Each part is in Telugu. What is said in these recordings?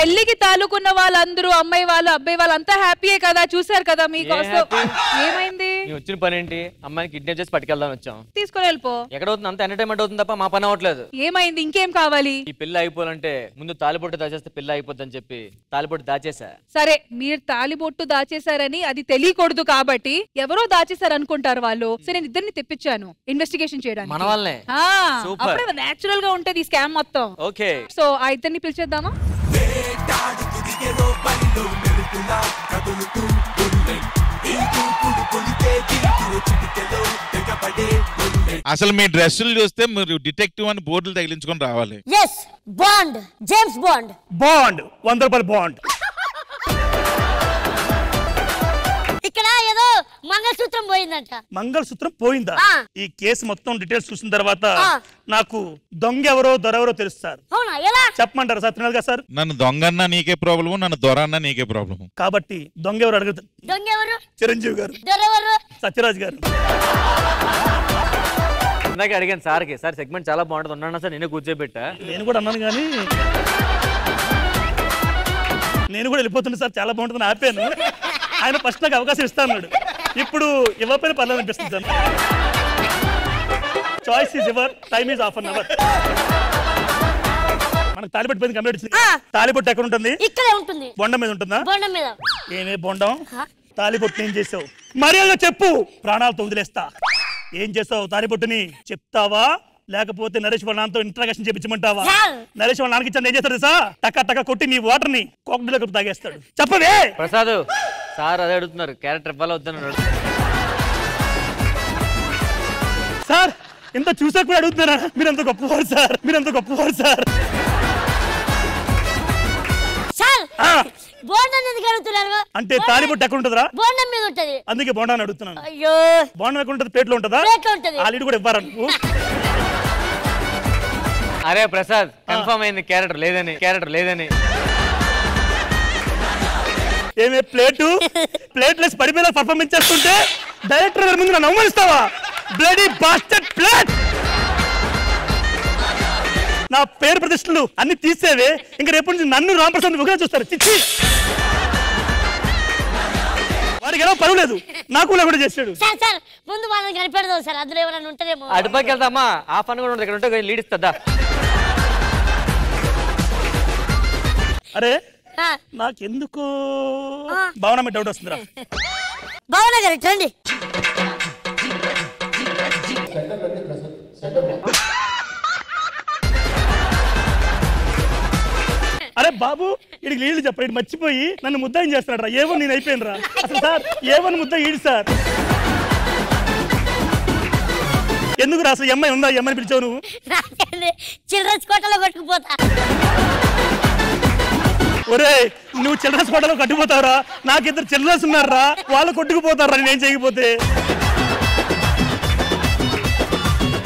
పెళ్లికి తాలూకున్న వాళ్ళందరూ అమ్మాయి వాళ్ళు అబ్బాయి వాళ్ళు అంతా హ్యాపీయే కదా, చూసారు కదా మీకోసం. ఏమైంది? వచ్చిన పని ఏంటి? అమ్మాయిని కిడ్నాప్ చేసి పట్టుకెళ్దాం వచ్చాం. తీసుకొని వెళ్ళిపో. ఎక్కడ అవుతుంది? అంత ఎంటర్టైన్మెంట్ అవుతుంది తప్ప మా పని అవ్వట్లేదు. ఏమైంది? ఇంకేం కావాలి? ఈ పెళ్లి అయిపోవాలంటే ముందు తాలిబొట్టు దాచేస్తే పెళ్లి అయిపోద్దని చెప్పి తాలిబొట్టు దాచేసా. సరే, మీరు తాలిబొట్టు దాచేశారని అది తెలియకూడదు కాబట్టి ఎవరో దాచేశారు అనుకుంటారు వాళ్ళు. సరే, నేను ఇద్దరిని తెప్పించాను ఇన్వెస్టిగేషన్ చేయడానికి. మన వాళ్ళనే. అప్పుడే నేచురల్ గా ఉంటది ఈ స్కామ్ మొత్తం. ఓకే, సో ఆ ఇద్దరిని పిలిచేద్దామా? అసలు మీ డ్రెస్సులు చూస్తే మీరు డిటెక్టివ్ అని బోర్డులు తగిలించుకొని రావాలి. Yes, bond, James Bond. Bond, 100 రూపాయల బాండ్. ఇక్కడ ఏదో మంగళసూత్రం పోయిందంట. మంగళసూత్రం పోయిందా? ఈ కేసు మొత్తం డీటెయిల్స్ చూసిన తర్వాత నాకు దొంగ ఎవరో దొరెవరో తెలుస్తారు. అవునా? ఎలా చెప్పమంటారా సార్? తినాలిగా సార్. నన్ను దొంగన్నా నీకే ప్రాబ్లము, నన్ను దొరన్నా నీకే ప్రాబ్లము. కాబట్టి దొంగ ఎవరు అడుగుతారు? దొంగ ఎవరు? చిరంజీవి గారు. దొరెవరు? సత్యరాజ్ గారు. ఇందాక అడిగాను సార్కి, సార్ సెగ్మెంట్ చాలా బాగుంటుంది ఉన్నాను సార్, నేనే కూర్చోబెట్టా. నేను కూడా అన్నాను కానీ నేను కూడా వెళ్ళిపోతున్నా సార్, చాలా బాగుంటుంది ఆపాను. ఆయన ఫస్ట్ నాకు అవకాశం ఇస్తా అన్నాడు, ఇప్పుడు ఇవ్వకపోయినా పర్లేదు అనిపిస్తుంది sir. Choice is your, time is half an hour. మనకు తాలిబొట్టు పోయింది, కంప్లీట్. తాలిబొట్టు ఎక్కడ ఉంటుంది? ఇక్కడే ఉంటుంది. బొండం మీద ఉంటుందా? బొండం మీద. ఏమే బొండం? తాలిబొట్టు ఏం చేసావు? మర్యాదగా చెప్పు, ప్రాణాలతో వదిలేస్తా. ఏం చేసావు? తాలిబొట్టుని చెప్తావా లేకపోతే నరేష్ వాళ్ళ నాన్నతో ఇంట్రాగేషన్ చేపించమంటావా? నరేష్ వాళ్ళ నాన్నకి ఇచ్చాను ఏం చేస్తాడు తెలుసా? టక్క టక్క కొట్టి నీ వాటర్ ని కోకడలో తాగేస్తాడు. చెప్పవే. ప్రసాద్ సార్ అదే అడుగుతున్నారు, క్యారెక్టర్ ఇవ్వాలి వద్దన్నారు సార్. ఇంత చూసాక కూడా అడుగుతున్నారా? మీరంత గొప్పవారు సార్, మీరంత గొప్పవారు సార్. అంటే తాలిబొట్టు ఎక్కడ ఉంటుందా? బోండం మీద ఉంటది. అందుకే బోండాన్ని అడుగుతున్నాను. అయ్యో, బోండం ఎక్కడ ఉంటుంది? ప్లేట్లో ఉంటుందా? ఆ లీడ్ కూడా ఇవ్వరా నువ్వు? అరే ప్రసాద్, కన్ఫర్మ్ అయింది క్యారెక్టర్ లేదని. ఏమే ప్లేట్లెస్ పడిపోయిన పర్ఫార్మెన్స్ చేస్తుంటే డైరెక్టర్ గారి ముందు నన్ను అవమానిస్తావా? Bloody bastard plate. నా పేరు ప్రతిష్టలు అన్ని తీసేవే, ఇంకా రేపు నుంచి నన్ను రామప్రసాద్ ఒకగా చూస్తారు. చిచ్చి, వాడికి ఎలా పర్వాలేదు, నాకు కూడా చేశాడు. సార్ ముందు వాళ్ళని కనిపెడదాం సార్, అందులో ఎవరైనా ఉంటదేమో. అటుపైకి వెళ్తామా? హాఫ్ అన్ కూడా ఇక్కడ ఉంటే లీడ్ ఇస్తుందా? అరే నాకెందుకు భావన మీద డౌట్ వస్తుందిరా. భావన గారు రండి. అరే బాబు, ఇడికి నీళ్ళు చెప్పరా, ఇటు మర్చిపోయి నన్ను ముద్దాయం చేస్తున్నాడు రా. ఏమో నేను అయిపోయాను రా అసలు సార్. ఏమని ముద్ద ఈడు సార్? ఎందుకు రా అసలు? అమ్మాయి ఉందా? అమ్మాయిని పిలిచావు నువ్వు? చిల్డ్రన్స్ కోటలో కొట్టుకుపోతా. ఒరే, నువ్వు చిల్డ్రన్స్ కోటలో కట్టుకుపోతావురా? నాకిద్దరు చిల్డ్రన్స్ ఉన్నారా, వాళ్ళు కొట్టుకుపోతారా నేనేం చేయకపోతే?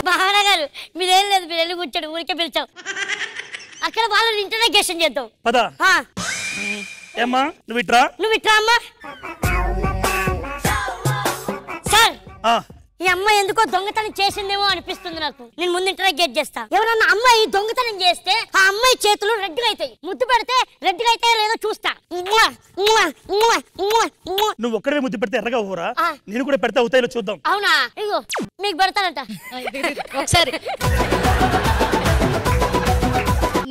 భావన గారు మీరేం లేదు, మీరు వెళ్ళి కూర్చోండి, ఊరికే పిలిచావు. అక్కడ వాళ్ళని ఇంటరాగేషన్ చేద్దాం. పద. ఏమ్మా నువ్వు ఇట్రా అమ్మా. సార్, ఈ అమ్మాయి ఎందుకో దొంగతనం చేసిందేమో అనిపిస్తుంది నాకు. నేను ముందు ఇంటరాగేట్ చేస్తా. ఎవరన్నా అమ్మాయి దొంగతనం చేస్తే ఆ అమ్మాయి చేతులు రెడ్ గా అవుతాయి, ముద్దు పెడితే రెడ్ గా అయితే లేదో చూస్తా. నువ్వు ఒక్కడే ముద్దు పెడితే ఎర్రగా ఊరా, నేను కూడా పెడితే అవుతాయో చూద్దాం. అవునా? ఇగో మీకు పెడతానంట ఒకసారి.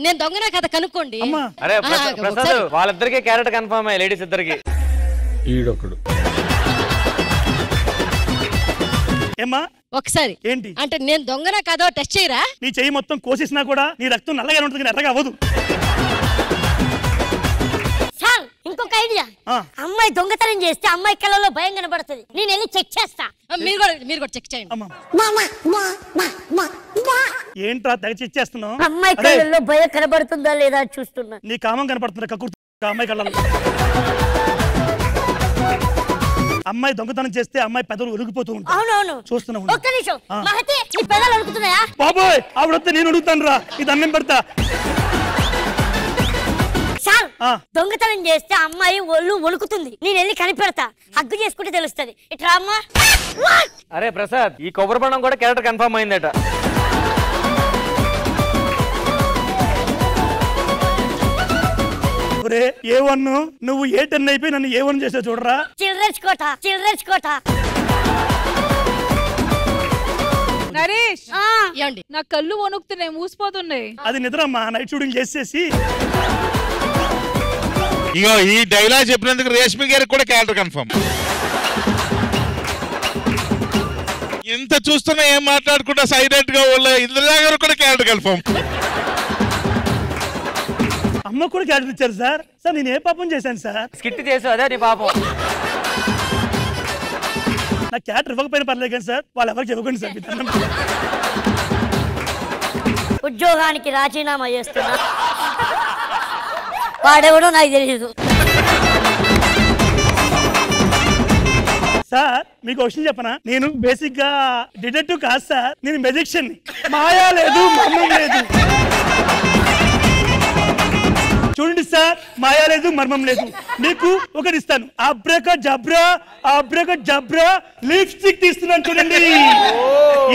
నేను దొంగనా కదా కనుక్కోండి. అరే ప్రసాద్, వాళ్ళిద్దరికి క్యారెక్టర్ కన్ఫర్మ్ అయ్యి, లేడీస్ ఇద్దరికి. ఈడొకడు ఏమ్మా ఒకసారి ఏంటి అంటే నేను దొంగనా కాదో టెస్ట్ చేయరా? నీ చెయ్యి మొత్తం కోసేసినా కూడా నీ రక్తం నల్లగా ఉంటుంది, ఎర్రగా అవ్వదు. సార్ ఇంకొక ఐడియా. అమ్మాయి దొంగతనం చేస్తే అమ్మాయి కళ్ళలో భయం కనబడుతుంది, నేను వెళ్ళి చెక్ చేస్తా. మీరు కూడా చెక్ చేయండి. ఏంట్రా తెగ చెక్ చేస్తున్నావు? అమ్మాయి కళ్ళలో భయం కనబడుతుందా లేదా చూస్తున్నా. నీ కామం కనపడుతుందా? కక్కుర్తి అమ్మాయి కళ్ళలో. అమ్మాయి దొంగతనం చేస్తే అమ్మాయి పెదవులు ఒలిగిపోతూ ఉంటాయి. అవునవును చూస్తున్నావు. ఒక్క నిమిషం మహతి, నీ పెదాలు ఒలుగుతున్నాయా? బాబోయ్, ఆవిడొస్తే నేను అడుగుతాను రా, ఇది అన్నం పెడతా. సార్ దొంగతనం చేస్తే అమ్మాయి ఒళ్ళు వణుకుతుంది, నేను వెళ్ళి కనిపెడతా. హగ్గు చేసుకుంటే తెలుస్తుంది. ఇట్లా అమ్మా. అరే ప్రసాద్, ఈ కొబ్బరి బండం కూడా క్యారెక్టర్ కన్ఫర్మ్ అయిందట. ఒరే A1 నువ్వు A10 అయిపోయి నన్ను A1 చేసావు చూడరా. చిల్డ్రన్స్ కోట. నరేష్ ఏమండి నా కళ్ళు వణుకుతున్నాయి, మూసిపోతున్నాయి. అది నిద్రమ్మా, నైట్ షూటింగ్ చేసేసి. ఇగో ఈ డైలాగ్ చెప్పినందుకు రేష్మి గారికి కూడా క్యారెక్టర్ కన్ఫర్మ్. ఎంత చూస్తున్నా ఏం మాట్లాడుకుంటా సైలెంట్ గా ఇంద్రజా గారు కూడా క్యారెక్టర్ కన్ఫర్మ్. అమ్మ కూడా క్యారెక్టర్ ఇచ్చారు సార్. సార్ నేను ఏ పాపం చేశాను సార్? స్కిట్ చేసావు, అదే నీ పాపం. నా క్యారెక్టర్ ఇవ్వకపోయినా పర్లేదు కానీ సార్ వాళ్ళు ఎవరికి ఇవ్వకండి సార్. ఉద్యోగానికి రాజీనామా చేస్తున్నా. వాడెవడో నాకు తెలియదు. సార్ మీకు క్వశ్చన్ చెప్పనా? నేను బేసిక్ గా డిటెక్టివ్ కాదు సార్, నేను మెజిషియన్. మాయా లేదు, మర్మం లేదు. చూడండి సార్, మాయా లేదు, మర్మం లేదు. మీకు ఒకటి ఇస్తాను, అబ్రక జబ్రా లిప్స్టిక్ తీస్తున్నాను చూడండి.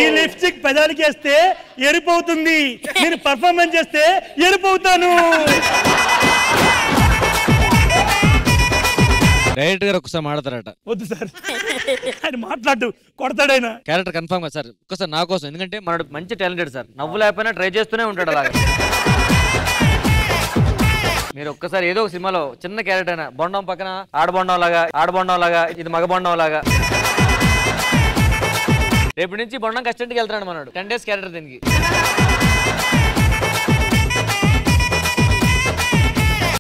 ఈ లిప్స్టిక్ పెదానికి వేస్తే ఎరిపోతుంది, నేను పర్ఫార్మెన్స్ చేస్తే ఎరిపోతాను. డైరెక్ట్ గారు ఒకసారి మాడతారట. వద్దు సార్, ఆయన మాట్లాడు, కొడతాడు ఆయన. క్యారెక్టర్ కన్ఫర్మ్ గా సార్, ఒక్కసారి నా కోసం. ఎందుకంటే మనడు మంచి టాలెంటెడ్ సార్, నవ్వు లేకపోయినా ట్రై చేస్తూనే ఉంటాడు అలాగా. మీరు ఒక్కసారి ఏదో ఒక సినిమాలో చిన్న క్యారెక్టర్ అయినా, బొండం పక్కన ఆడబొండం లాగా ఇది మగ బొండం లాగా. రేపటి నుంచి బొండం కస్టడీకి వెళ్తాడు మనడు. 10 days క్యారెక్టర్ దీనికి.